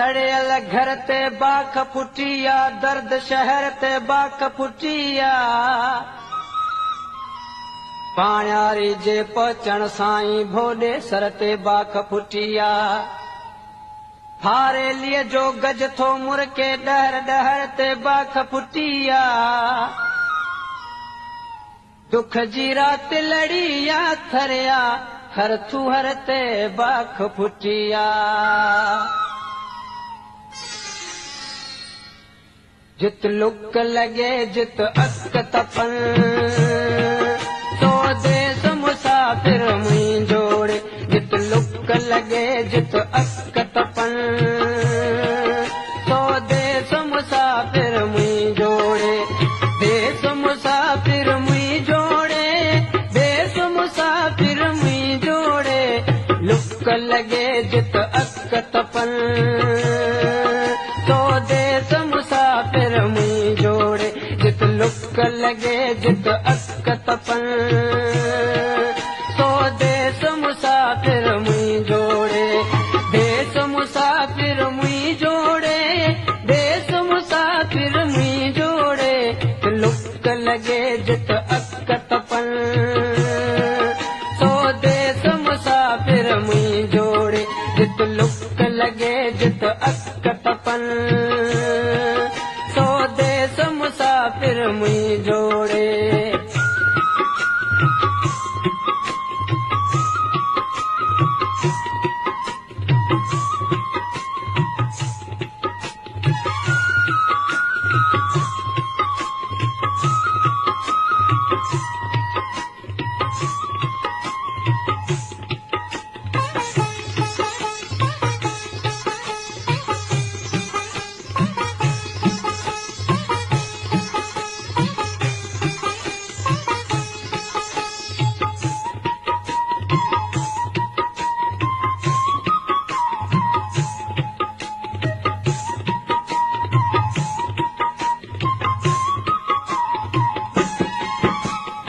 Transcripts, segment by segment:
सड़ियल घर ते बाख फुटिया, दर्द शहर ते बाख फुटिया। पाण्यारी जे पहुचण साईं भोले सर ते बाख फुटिया। फारेलीअ जो गज थो मुरके डहर डहर ते बाख फुटिया। दुख जी रात लड़िया थरिया, हर थुहर ते बाख फुटिया। जित लुक लगे जित अक तपन, तो देस मुसाफिर मुई जोड़े। जित लुक लगे जित अक तपन, तो देस मुसाफिर मुई जोड़े। देस मुसाफिर मुई जोड़े, देस मुसाफिर मुई जोड़े। लुक लगे जित अक तपन, तो देस मुसाफिर मुई जोड़े। जित लुक लगे जित अक तपन, तो देस मुसाफिर मुई जोड़े। देस मुसाफिर मुई जोड़े, देस मुसाफिर मुई जोड़े। लुक लगे जित अक तपन, तो देस मुसाफिर मुई जोड़े। जित लुक लगे जित अक तपन, तो देस मुसाफिर मुई जोड़े।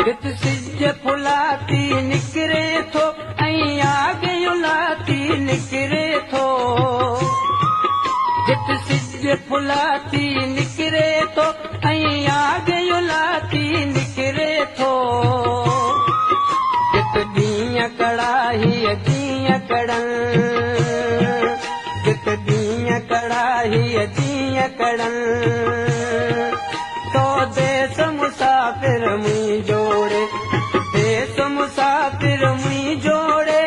जित सिज फुलाती निकरे थो, ऐं आग युलाती निकरे थो। जित सिज फुलाती निकरे थो, ऐं आग युलाती निकरे थो। जित ॾींहं कड़ाही जीअं कड़न, जित ॾींहं कड़ाही जीअं कड़न। तो देस मुसाफिर मुई जोड़े, देस मुसाफिर मुई जोड़े।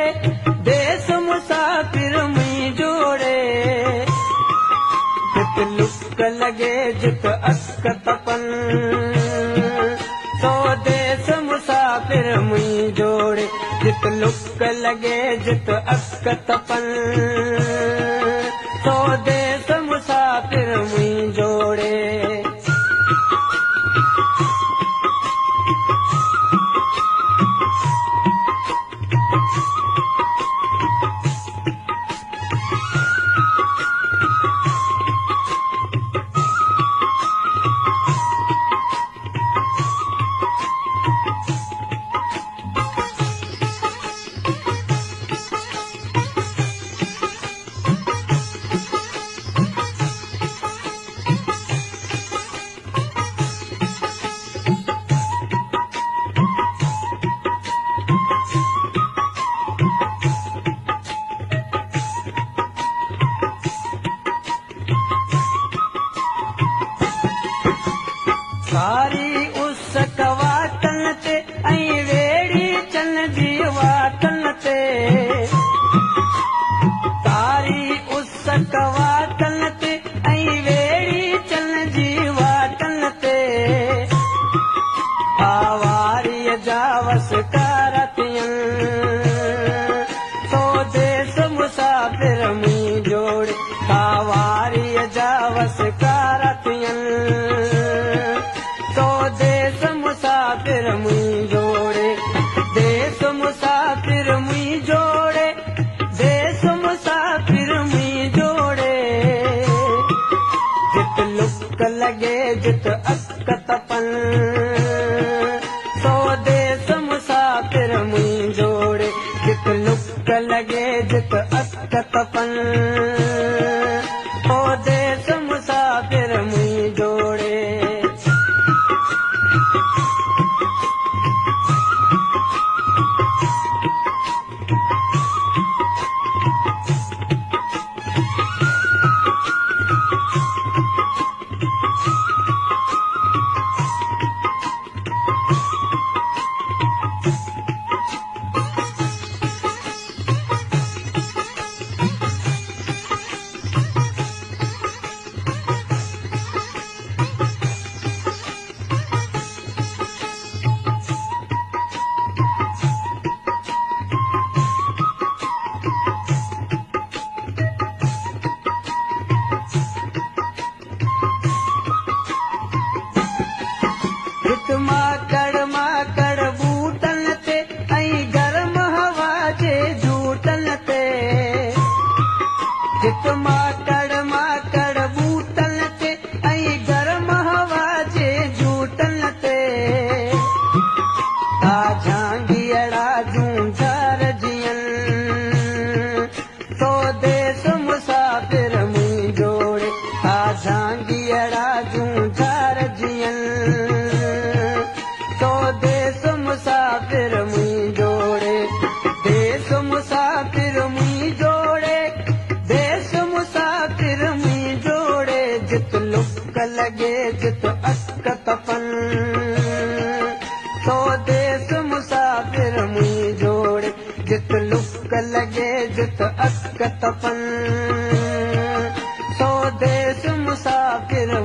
देस मुसाफिर मुई जोड़े। जित लुक लगे जित अक तपन, तो देस मुसाफिर मुई जोड़े। जित लुक लगे जित अक तपन, तो देस मुसाफिर मुई जोड़े। सारी उस कवाटन ते, ऐं वेड़ी चन जी वाटन ते। सारी उस कवाटन ते, ऐं वेड़ी चन जी वाटन ते। आवारीअ जा वसकार थियन, तो देस मुसाफिर मुई जोड़े। आवारीअ जा वसकार थियन, तो देस मुसाफिर मुई जोड़े। देस मुसाफिर मुई जोड़े, देस मुसाफिर मुई जोड़े। जित लुक लगे जित अक तपन, तो देस मुसाफिर मुई जोड़े। जित लुक लगे जित अक तपन, हित माकड़ बूटन ते ऐं गरम हवा जे झूटन ते हित माकड़ बूटन ते ऐं गरम हवा जे झूटन ते झांगीअड़ा झूंझार जियन तो देश मुसाफ़िर मुंहिंजो जोड़े झांगीअड़ा झूंझार जियन तो देश मुसाफ़िर मुंहिंजो जोड़े देश मुसाफ़िर मुंहिंजो जोड़े देश मुसाफ़िर मुंहिंजो जोड़े जित लुक लॻे जित अक तपन तो देश मुसाफ़िर मुंहिंजो जोड़े जित लुक लॻे जित अक तपन तो देश मुसाफ़िर